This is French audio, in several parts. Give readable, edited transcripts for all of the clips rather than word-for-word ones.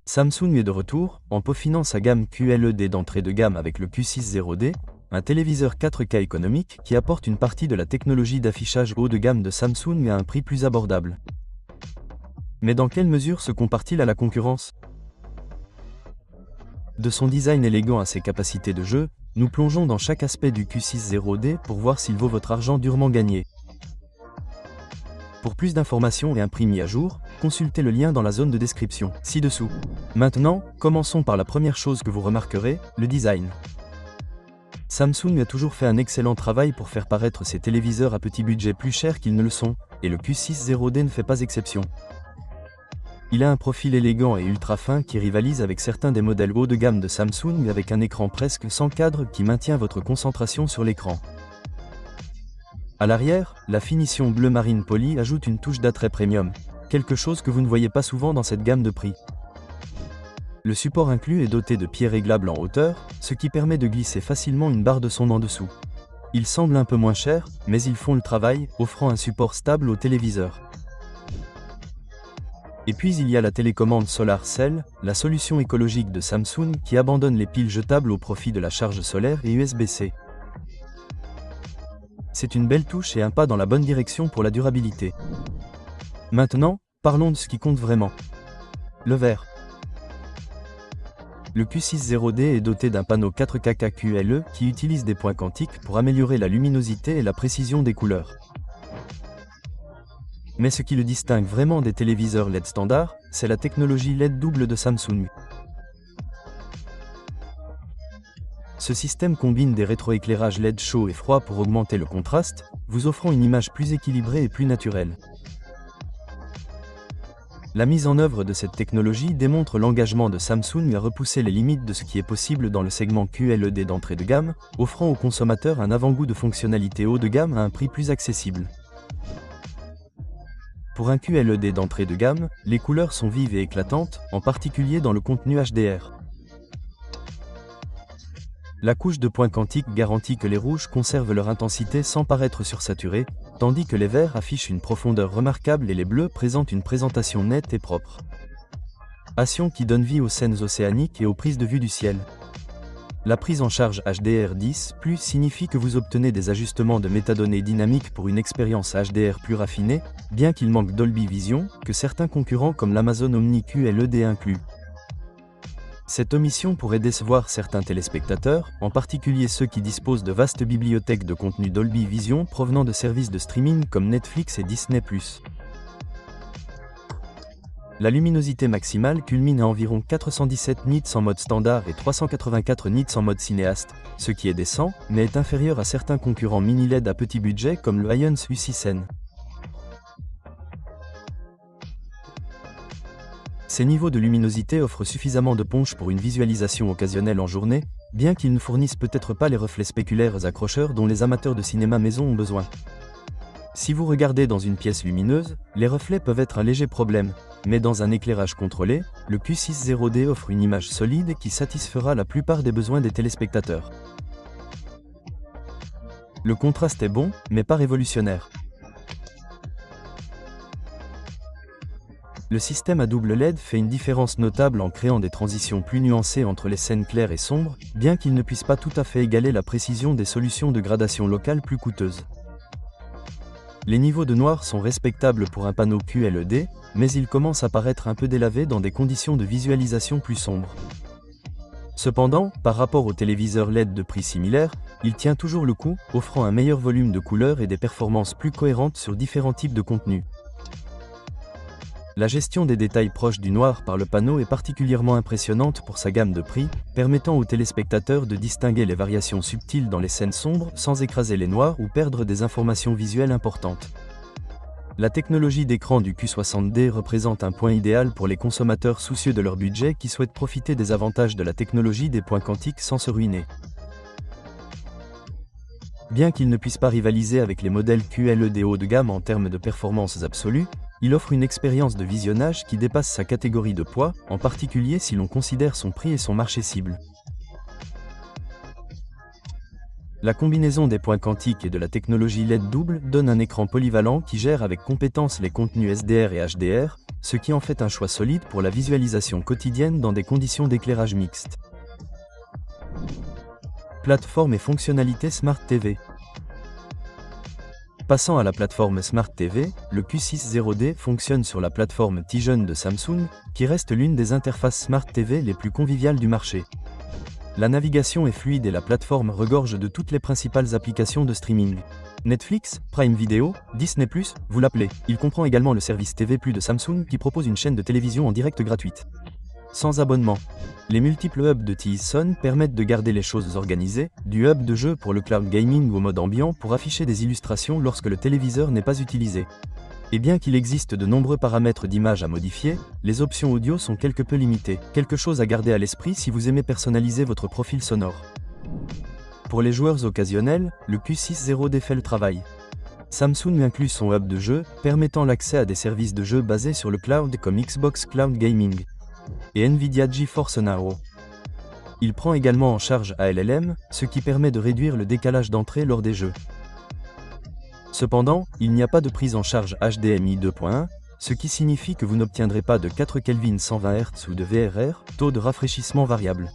Samsung est de retour, en peaufinant sa gamme QLED d'entrée de gamme avec le Q60D, un téléviseur 4K économique qui apporte une partie de la technologie d'affichage haut de gamme de Samsung à un prix plus abordable. Mais dans quelle mesure se compare-t-il à la concurrence? De son design élégant à ses capacités de jeu, nous plongeons dans chaque aspect du Q60D pour voir s'il vaut votre argent durement gagné. Pour plus d'informations et un prix mis à jour, consultez le lien dans la zone de description, ci-dessous. Maintenant, commençons par la première chose que vous remarquerez, le design. Samsung a toujours fait un excellent travail pour faire paraître ses téléviseurs à petit budget plus chers qu'ils ne le sont, et le Q60D ne fait pas exception. Il a un profil élégant et ultra fin qui rivalise avec certains des modèles haut de gamme de Samsung avec un écran presque sans cadre qui maintient votre concentration sur l'écran. À l'arrière, la finition bleu marine polie ajoute une touche d'attrait premium, quelque chose que vous ne voyez pas souvent dans cette gamme de prix. Le support inclus est doté de pieds réglables en hauteur, ce qui permet de glisser facilement une barre de son en dessous. Ils semblent un peu moins chers, mais ils font le travail, offrant un support stable au téléviseur. Et puis il y a la télécommande Solar Cell, la solution écologique de Samsung qui abandonne les piles jetables au profit de la charge solaire et USB-C. C'est une belle touche et un pas dans la bonne direction pour la durabilité. Maintenant, parlons de ce qui compte vraiment. Le vert. Le Q60D est doté d'un panneau 4K QLE qui utilise des points quantiques pour améliorer la luminosité et la précision des couleurs. Mais ce qui le distingue vraiment des téléviseurs LED standards, c'est la technologie LED double de Samsung. Ce système combine des rétroéclairages LED chaud et froid pour augmenter le contraste, vous offrant une image plus équilibrée et plus naturelle. La mise en œuvre de cette technologie démontre l'engagement de Samsung à repousser les limites de ce qui est possible dans le segment QLED d'entrée de gamme, offrant aux consommateurs un avant-goût de fonctionnalités haut de gamme à un prix plus accessible. Pour un QLED d'entrée de gamme, les couleurs sont vives et éclatantes, en particulier dans le contenu HDR. La couche de points quantiques garantit que les rouges conservent leur intensité sans paraître sursaturés, tandis que les verts affichent une profondeur remarquable et les bleus présentent une présentation nette et propre. Action qui donne vie aux scènes océaniques et aux prises de vue du ciel. La prise en charge HDR10+ signifie que vous obtenez des ajustements de métadonnées dynamiques pour une expérience HDR plus raffinée, bien qu'il manque Dolby Vision, que certains concurrents comme l'Amazon Omni QLED incluent. Cette omission pourrait décevoir certains téléspectateurs, en particulier ceux qui disposent de vastes bibliothèques de contenu Dolby Vision provenant de services de streaming comme Netflix et Disney+. La luminosité maximale culmine à environ 417 nits en mode standard et 384 nits en mode cinéaste, ce qui est décent, mais est inférieur à certains concurrents mini LED à petit budget comme le Ions U6N. Ces niveaux de luminosité offrent suffisamment de punch pour une visualisation occasionnelle en journée, bien qu'ils ne fournissent peut-être pas les reflets spéculaires accrocheurs dont les amateurs de cinéma maison ont besoin. Si vous regardez dans une pièce lumineuse, les reflets peuvent être un léger problème, mais dans un éclairage contrôlé, le Q60D offre une image solide qui satisfera la plupart des besoins des téléspectateurs. Le contraste est bon, mais pas révolutionnaire. Le système à double LED fait une différence notable en créant des transitions plus nuancées entre les scènes claires et sombres, bien qu'il ne puisse pas tout à fait égaler la précision des solutions de gradation locale plus coûteuses. Les niveaux de noir sont respectables pour un panneau QLED, mais ils commencent à paraître un peu délavés dans des conditions de visualisation plus sombres. Cependant, par rapport aux téléviseurs LED de prix similaires, il tient toujours le coup, offrant un meilleur volume de couleurs et des performances plus cohérentes sur différents types de contenus. La gestion des détails proches du noir par le panneau est particulièrement impressionnante pour sa gamme de prix, permettant aux téléspectateurs de distinguer les variations subtiles dans les scènes sombres sans écraser les noirs ou perdre des informations visuelles importantes. La technologie d'écran du Q60D représente un point idéal pour les consommateurs soucieux de leur budget qui souhaitent profiter des avantages de la technologie des points quantiques sans se ruiner. Bien qu'il ne puisse pas rivaliser avec les modèles QLED haut de gamme en termes de performances absolues, il offre une expérience de visionnage qui dépasse sa catégorie de poids, en particulier si l'on considère son prix et son marché cible. La combinaison des points quantiques et de la technologie LED double donne un écran polyvalent qui gère avec compétence les contenus SDR et HDR, ce qui en fait un choix solide pour la visualisation quotidienne dans des conditions d'éclairage mixte. Plateforme et fonctionnalités Smart TV. Passant à la plateforme Smart TV, le Q6 fonctionne sur la plateforme Tizen de Samsung, qui reste l'une des interfaces Smart TV les plus conviviales du marché. La navigation est fluide et la plateforme regorge de toutes les principales applications de streaming. Netflix, Prime Video, Disney+, vous l'appelez. Il comprend également le service TV+ de Samsung qui propose une chaîne de télévision en direct gratuite. Sans abonnement. Les multiples hubs de Tizen permettent de garder les choses organisées, du hub de jeu pour le cloud gaming au mode ambiant pour afficher des illustrations lorsque le téléviseur n'est pas utilisé. Et bien qu'il existe de nombreux paramètres d'image à modifier, les options audio sont quelque peu limitées. Quelque chose à garder à l'esprit si vous aimez personnaliser votre profil sonore. Pour les joueurs occasionnels, le Q6 fait le travail. Samsung inclut son hub de jeu, permettant l'accès à des services de jeu basés sur le cloud comme Xbox Cloud Gaming et Nvidia GeForce Now. Il prend également en charge ALLM, ce qui permet de réduire le décalage d'entrée lors des jeux. Cependant, il n'y a pas de prise en charge HDMI 2.1, ce qui signifie que vous n'obtiendrez pas de 4 Kelvin 120 Hz ou de VRR, taux de rafraîchissement variable.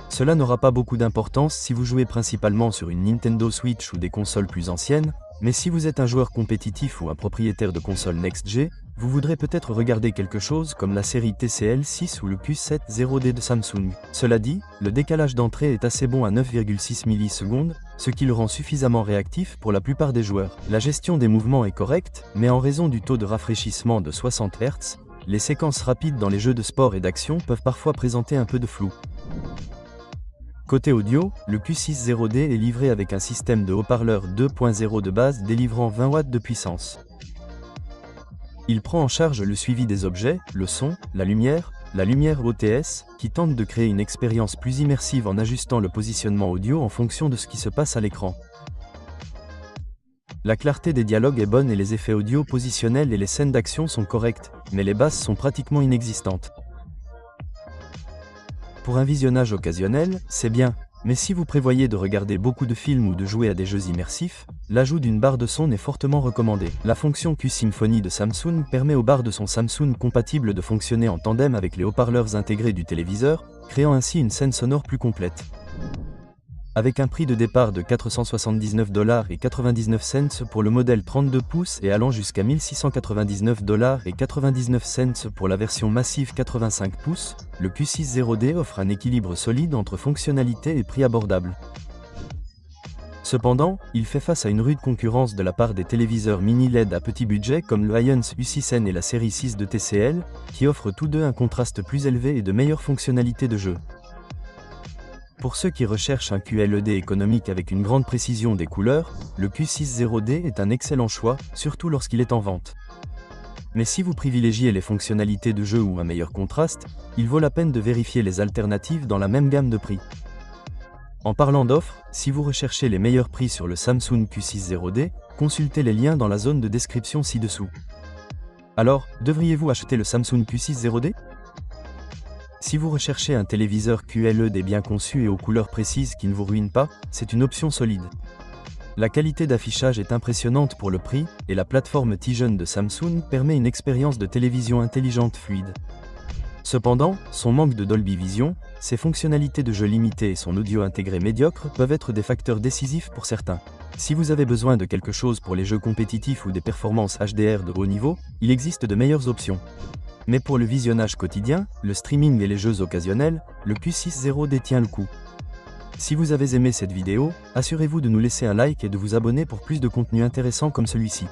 Cela n'aura pas beaucoup d'importance si vous jouez principalement sur une Nintendo Switch ou des consoles plus anciennes, mais si vous êtes un joueur compétitif ou un propriétaire de console Next-Gen, vous voudrez peut-être regarder quelque chose comme la série TCL 6 ou le Q7 de Samsung. Cela dit, le décalage d'entrée est assez bon à 9,6 millisecondes, ce qui le rend suffisamment réactif pour la plupart des joueurs. La gestion des mouvements est correcte, mais en raison du taux de rafraîchissement de 60 Hz, les séquences rapides dans les jeux de sport et d'action peuvent parfois présenter un peu de flou. Côté audio, le Q6 est livré avec un système de haut-parleurs 2.0 de base délivrant 20 watts de puissance. Il prend en charge le suivi des objets, le son, la lumière OTS, qui tente de créer une expérience plus immersive en ajustant le positionnement audio en fonction de ce qui se passe à l'écran. La clarté des dialogues est bonne et les effets audio positionnels et les scènes d'action sont correctes, mais les basses sont pratiquement inexistantes. Pour un visionnage occasionnel, c'est bien, mais si vous prévoyez de regarder beaucoup de films ou de jouer à des jeux immersifs, l'ajout d'une barre de son est fortement recommandé. La fonction Q-Symphony de Samsung permet aux barres de son Samsung compatibles de fonctionner en tandem avec les haut-parleurs intégrés du téléviseur, créant ainsi une scène sonore plus complète. Avec un prix de départ de $479,99 pour le modèle 32 pouces et allant jusqu'à $1,699,99 pour la version massive 85 pouces, le Q6 offre un équilibre solide entre fonctionnalité et prix abordable. Cependant, il fait face à une rude concurrence de la part des téléviseurs mini LED à petit budget comme le Hisense U6N et la série 6 de TCL, qui offrent tous deux un contraste plus élevé et de meilleures fonctionnalités de jeu. Pour ceux qui recherchent un QLED économique avec une grande précision des couleurs, le Q6 est un excellent choix, surtout lorsqu'il est en vente. Mais si vous privilégiez les fonctionnalités de jeu ou un meilleur contraste, il vaut la peine de vérifier les alternatives dans la même gamme de prix. En parlant d'offres, si vous recherchez les meilleurs prix sur le Samsung Q6 consultez les liens dans la zone de description ci-dessous. Alors, devriez-vous acheter le Samsung Q6 Si vous recherchez un téléviseur QLED bien conçu et aux couleurs précises qui ne vous ruinent pas, c'est une option solide. La qualité d'affichage est impressionnante pour le prix, et la plateforme Tizen de Samsung permet une expérience de télévision intelligente fluide. Cependant, son manque de Dolby Vision, ses fonctionnalités de jeu limitées et son audio intégré médiocre peuvent être des facteurs décisifs pour certains. Si vous avez besoin de quelque chose pour les jeux compétitifs ou des performances HDR de haut niveau, il existe de meilleures options. Mais pour le visionnage quotidien, le streaming et les jeux occasionnels, le Q6 détient le coup. Si vous avez aimé cette vidéo, assurez-vous de nous laisser un like et de vous abonner pour plus de contenu intéressant comme celui-ci.